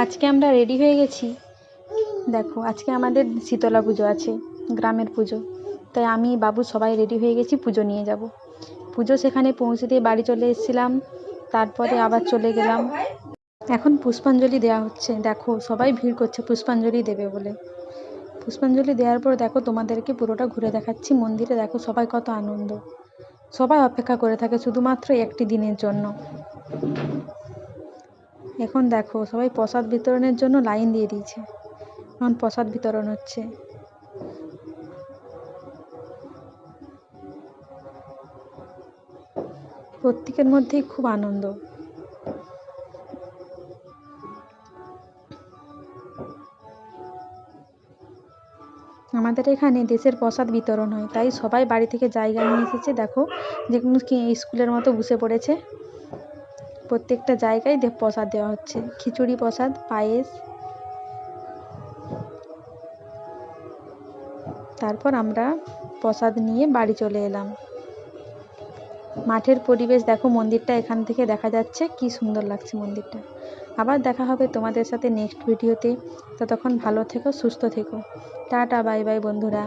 আজকে আমরা রেডি হয়ে গেছি। দেখো, আজকে আমাদের শীতলা পুজো আছে, গ্রামের পুজো। তাই আমি বাবু সবাই রেডি হয়ে গেছি, পুজো নিয়ে যাব। পুজো সেখানে পৌঁছে দিয়ে বাড়ি চলে এসেছিলাম, তারপরে আবার চলে গেলাম। এখন পুষ্পাঞ্জলি দেওয়া হচ্ছে। দেখো, সবাই ভিড় করছে পুষ্পাঞ্জলি দেবে বলে। পুষ্পাঞ্জলি দেওয়ার পর দেখো, তোমাদেরকে পুরোটা ঘুরে দেখাচ্ছি। মন্দিরে দেখো সবাই কত আনন্দ, সবাই অপেক্ষা করে থাকে শুধুমাত্র একটি দিনের জন্য। এখন দেখো, সবাই প্রসাদ বিতরণের জন্য লাইন দিয়ে দিয়েছে। এখন প্রসাদ বিতরণ হচ্ছে। প্রত্যেকের মধ্যেই খুব আনন্দ। আমাদের এখানে দেশের প্রসাদ বিতরণ হয়, তাই সবাই বাড়ি থেকে জায়গা নিয়ে এসেছে। দেখো, যে কোনো স্কুলের মতো বসে পড়েছে। প্রত্যেকটা জায়গায় প্রসাদ দেওয়া হচ্ছে, খিচুড়ি প্রসাদ, পায়েস। তারপর আমরা প্রসাদ নিয়ে বাড়ি চলে এলাম। মাঠের পরিবেশ দেখো, মন্দিরটা এখান থেকে দেখা যাচ্ছে, কি সুন্দর লাগছে মন্দিরটা। আবার দেখা হবে তোমাদের সাথে নেক্সট ভিডিওতে। ততক্ষণ ভালো থেকো, সুস্থ থেকো। টাটা, বাই বাই বন্ধুরা।